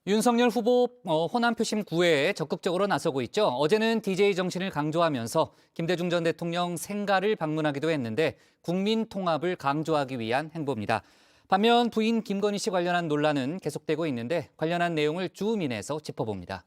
윤석열 후보 호남 표심 구애에 적극적으로 나서고 있죠. 어제는 DJ 정신을 강조하면서 김대중 전 대통령 생가를 방문하기도 했는데 국민 통합을 강조하기 위한 행보입니다. 반면 부인 김건희 씨 관련한 논란은 계속되고 있는데 관련한 내용을 주민에서 짚어봅니다.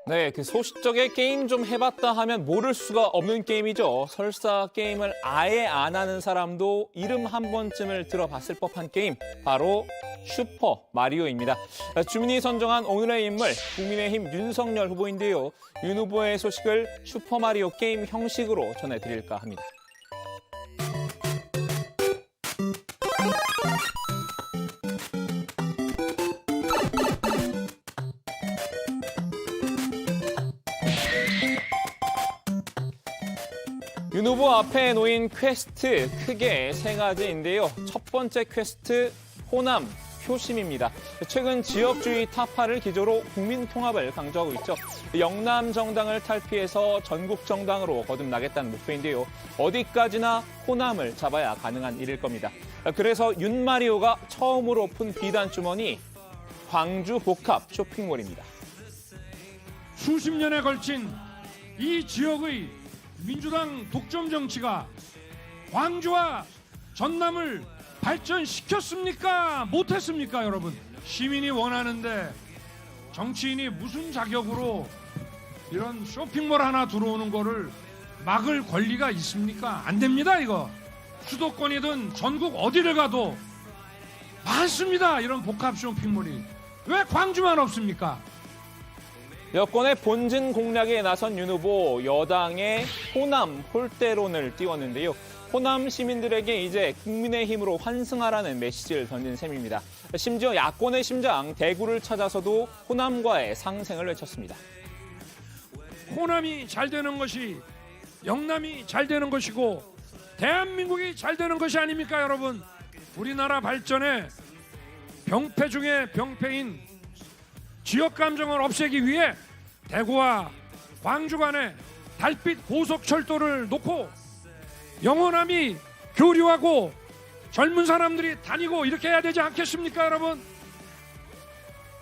네, 그 소식적에 게임 좀 해봤다 하면 모를 수가 없는 게임이죠. 설사 게임을 아예 안 하는 사람도 이름 한 번쯤을 들어봤을 법한 게임, 바로 슈퍼 마리오입니다. 주민이 선정한 오늘의 인물, 국민의힘 윤석열 후보인데요. 윤 후보의 소식을 슈퍼 마리오 게임 형식으로 전해드릴까 합니다. 윤 후보 앞에 놓인 퀘스트 크게 세 가지인데요. 첫 번째 퀘스트, 호남 표심입니다. 최근 지역주의 타파를 기조로 국민 통합을 강조하고 있죠. 영남 정당을 탈피해서 전국 정당으로 거듭나겠다는 목표인데요. 어디까지나 호남을 잡아야 가능한 일일 겁니다. 그래서 윤마리오가 처음으로 푼 비단 주머니, 광주 복합 쇼핑몰입니다. 수십 년에 걸친 이 지역의 민주당 독점 정치가 광주와 전남을 발전시켰습니까? 못했습니까, 여러분? 시민이 원하는데 정치인이 무슨 자격으로 이런 쇼핑몰 하나 들어오는 거를 막을 권리가 있습니까? 안 됩니다, 이거. 수도권이든 전국 어디를 가도 많습니다, 이런 복합 쇼핑몰이. 왜 광주만 없습니까? 여권의 본진 공략에 나선 윤 후보, 여당의 호남 홀대론을 띄웠는데요. 호남 시민들에게 이제 국민의힘으로 환승하라는 메시지를 던진 셈입니다. 심지어 야권의 심장 대구를 찾아서도 호남과의 상생을 외쳤습니다. 호남이 잘 되는 것이 영남이 잘 되는 것이고 대한민국이 잘 되는 것이 아닙니까, 여러분? 우리나라 발전에 병폐 중에 병폐인 지역 감정을 없애기 위해 대구와 광주 간에 달빛 고속철도를 놓고 영호남이 교류하고 젊은 사람들이 다니고 이렇게 해야 되지 않겠습니까, 여러분?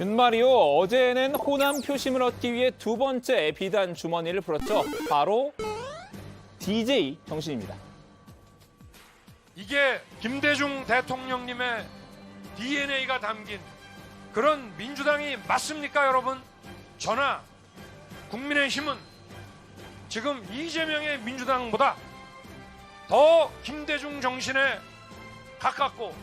윤마리오, 어제는 호남 표심을 얻기 위해 두 번째 비단 주머니를 풀었죠. 바로 DJ 정신입니다. 이게 김대중 대통령님의 DNA가 담긴 그런 민주당이 맞습니까, 여러분? 저나 국민의힘은 지금 이재명의 민주당보다 더 김대중 정신에 가깝고,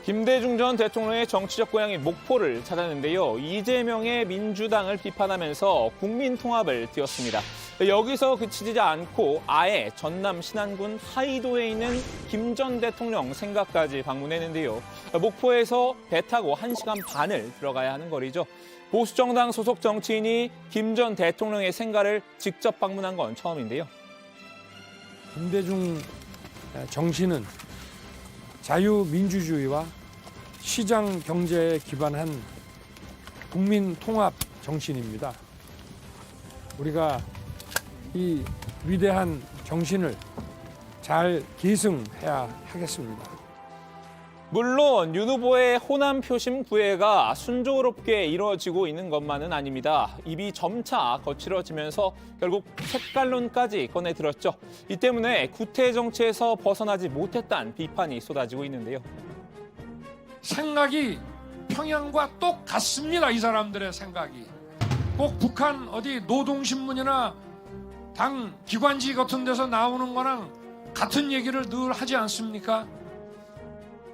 김대중 전 대통령의 정치적 고향인 목포를 찾았는데요. 이재명의 민주당을 비판하면서 국민 통합을 띄웠습니다. 여기서 그치지 않고 아예 전남 신안군 하이도에 있는 김 전 대통령 생가까지 방문했는데요. 목포에서 배 타고 1시간 반을 들어가야 하는 거리죠. 보수정당 소속 정치인이 김 전 대통령의 생가를 직접 방문한 건 처음인데요. 김대중 정신은 자유민주주의와 시장 경제에 기반한 국민 통합 정신입니다. 우리가 이 위대한 정신을 잘 계승해야 하겠습니다. 물론 윤 후보의 호남 표심 구애가 순조롭게 이루어지고 있는 것만은 아닙니다. 입이 점차 거칠어지면서 결국 색깔론까지 꺼내들었죠. 이 때문에 구태 정치에서 벗어나지 못했다는 비판이 쏟아지고 있는데요. 생각이 평양과 똑같습니다. 이 사람들의 생각이. 꼭 북한 어디 노동신문이나 당 기관지 같은 데서 나오는 거랑 같은 얘기를 늘 하지 않습니까?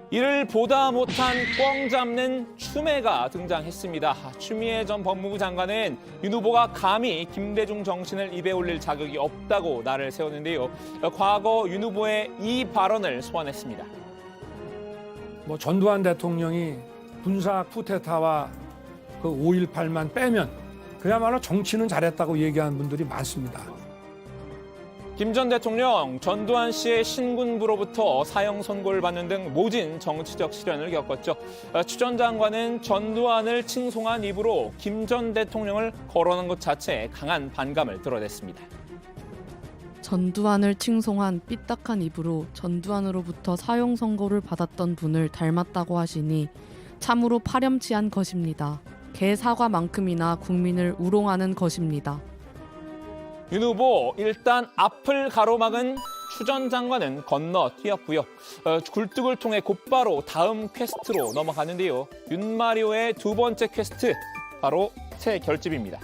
이를 보다 못한 꽝 잡는 추미애가 등장했습니다. 추미애 전 법무부 장관은 윤 후보가 감히 김대중 정신을 입에 올릴 자격이 없다고 날을 세웠는데요. 과거 윤 후보의 이 발언을 소환했습니다. 전두환 대통령이 군사 쿠데타와 그 5.18만 빼면 그야말로 정치는 잘했다고 얘기하는 분들이 많습니다. 김 전 대통령, 전두환 씨의 신군부로부터 사형 선고를 받는 등 모진 정치적 시련을 겪었죠. 추 전 장관은 전두환을 칭송한 입으로 김 전 대통령을 거론한 것 자체에 강한 반감을 드러냈습니다. 전두환을 칭송한 삐딱한 입으로 전두환으로부터 사형 선고를 받았던 분을 닮았다고 하시니 참으로 파렴치한 것입니다. 개 사과만큼이나 국민을 우롱하는 것입니다. 윤 후보 일단 앞을 가로막은 추 전 장관은 건너뛰었고요. 굴뚝을 통해 곧바로 다음 퀘스트로 넘어가는데요. 윤마리오의 두 번째 퀘스트, 바로 새 결집입니다.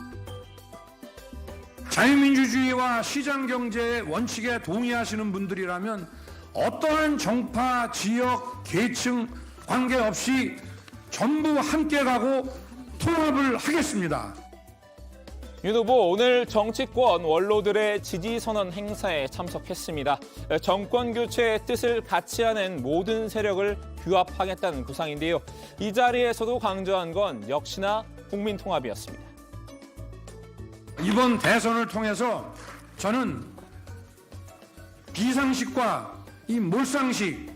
자유민주주의와 시장경제의 원칙에 동의하시는 분들이라면 어떠한 정파, 지역, 계층 관계없이 전부 함께 가고 통합을 하겠습니다. 윤 후보 오늘 정치권 원로들의 지지선언 행사에 참석했습니다. 정권 교체의 뜻을 같이 하는 모든 세력을 규합하겠다는 구상인데요. 이 자리에서도 강조한 건 역시나 국민 통합이었습니다. 이번 대선을 통해서 저는 비상식과 이 몰상식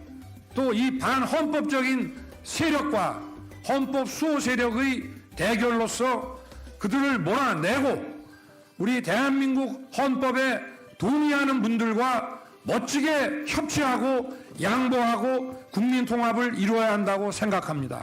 또 이 반헌법적인 세력과 헌법 수호 세력의 대결로서 그들을 몰아내고 우리 대한민국 헌법에 동의하는 분들과 멋지게 협치하고 양보하고 국민 통합을 이루어야 한다고 생각합니다.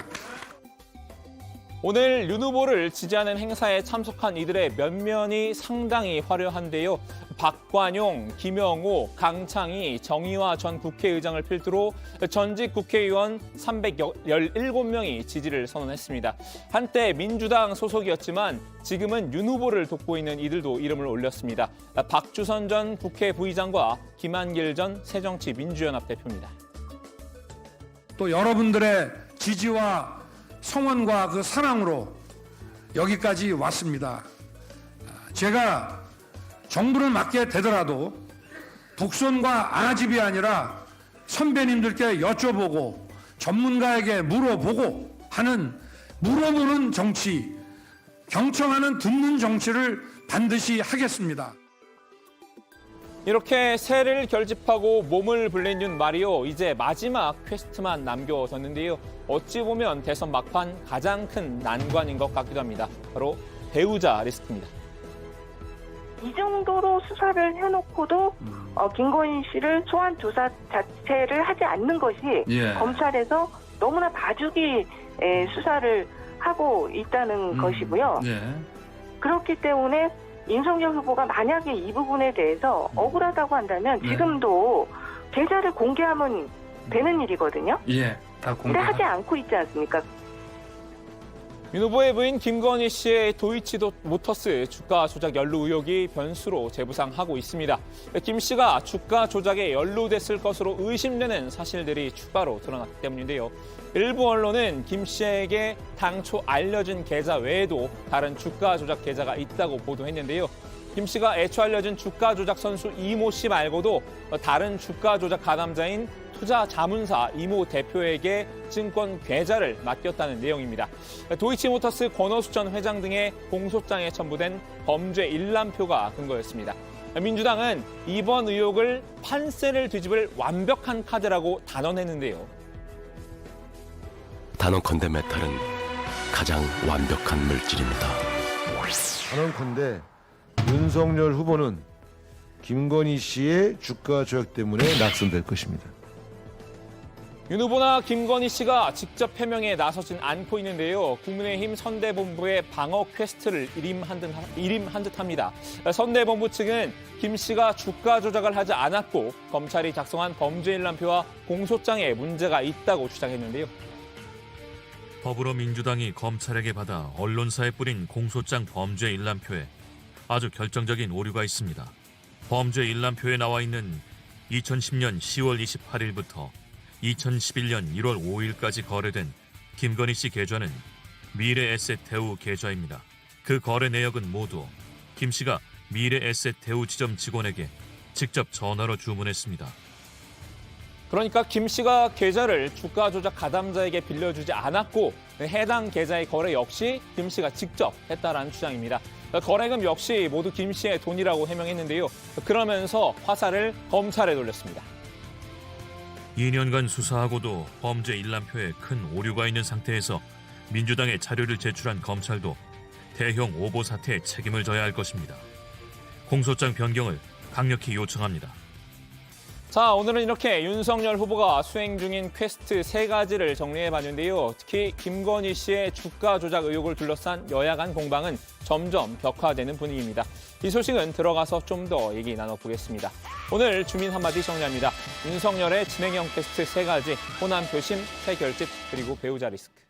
오늘 윤 후보를 지지하는 행사에 참석한 이들의 면면이 상당히 화려한데요. 박관용, 김영호, 강창희, 정의화 전 국회의장을 필두로 전직 국회의원 317명이 지지를 선언했습니다. 한때 민주당 소속이었지만 지금은 윤 후보를 돕고 있는 이들도 이름을 올렸습니다. 박주선 전 국회 부의장과 김한길 전 새정치민주연합 대표입니다. 또 여러분들의 지지와 성원과 그 사랑으로 여기까지 왔습니다. 제가 정부를 맡게 되더라도 북선과 아집이 아니라 선배님들께 여쭤보고 전문가에게 물어보고 하는 물어보는 정치, 경청하는 듣는 정치를 반드시 하겠습니다. 이렇게 새를 결집하고 몸을 불린 윤 마리오, 이제 마지막 퀘스트만 남겨뒀는데요. 어찌 보면 대선 막판 가장 큰 난관인 것 같기도 합니다. 바로 배우자 리스크입니다. 이 정도로 수사를 해놓고도 김건희 씨를 소환 조사 자체를 하지 않는 것이 검찰에서 너무나 봐주기 수사를 하고 있다는 것이고요. 그렇기 때문에 윤석열 후보가 만약에 이 부분에 대해서 억울하다고 한다면 지금도 계좌를 공개하면 되는 일이거든요. 근데 하지 않고 있지 않습니까? 윤 후보의 부인 김건희 씨의 도이치모터스 주가 조작 연루 의혹이 변수로 재부상하고 있습니다. 김 씨가 주가 조작에 연루됐을 것으로 의심되는 사실들이 추가로 드러났기 때문인데요. 일부 언론은 김 씨에게 당초 알려진 계좌 외에도 다른 주가 조작 계좌가 있다고 보도했는데요. 김 씨가 애초 알려진 주가 조작 선수 이모 씨 말고도 다른 주가 조작 가담자인 투자자문사 이모 대표에게 증권 계좌를 맡겼다는 내용입니다. 도이치모터스 권오수 전 회장 등의 공소장에 첨부된 범죄 일람표가 근거였습니다. 민주당은 이번 의혹을 판세를 뒤집을 완벽한 카드라고 단언했는데요. 단언컨대 메탈은 가장 완벽한 물질입니다. 단언컨대 윤석열 후보는 김건희 씨의 주가 조작 때문에 낙선될 것입니다. 윤 후보나 김건희 씨가 직접 해명에 나서진 않고 있는데요. 국민의힘 선대본부의 방어 퀘스트를 일임한 듯합니다. 선대본부 측은 김 씨가 주가 조작을 하지 않았고 검찰이 작성한 범죄 일람표와 공소장에 문제가 있다고 주장했는데요. 더불어민주당이 검찰에게 받아 언론사에 뿌린 공소장 범죄 일람표에 아주 결정적인 오류가 있습니다. 범죄 일람표에 나와 있는 2010년 10월 28일부터 2011년 1월 5일까지 거래된 김건희 씨 계좌는 미래에셋대우 계좌입니다. 그 거래 내역은 모두 김 씨가 미래에셋대우 지점 직원에게 직접 전화로 주문했습니다. 그러니까 김 씨가 계좌를 주가 조작 가담자에게 빌려주지 않았고 해당 계좌의 거래 역시 김 씨가 직접 했다라는 주장입니다. 거래금 역시 모두 김 씨의 돈이라고 해명했는데요. 그러면서 화살을 검찰에 돌렸습니다. 2년간 수사하고도 범죄 일람표에 큰 오류가 있는 상태에서 민주당에 자료를 제출한 검찰도 대형 오보 사태에 책임을 져야 할 것입니다. 공소장 변경을 강력히 요청합니다. 자, 오늘은 이렇게 윤석열 후보가 수행 중인 퀘스트 3가지를 정리해봤는데요. 특히 김건희 씨의 주가 조작 의혹을 둘러싼 여야 간 공방은 점점 격화되는 분위기입니다. 이 소식은 들어가서 좀 더 얘기 나눠보겠습니다. 오늘 주민 한마디 정리합니다. 윤석열의 진행형 퀘스트 3가지, 호남 표심, 새 결집, 그리고 배우자 리스크.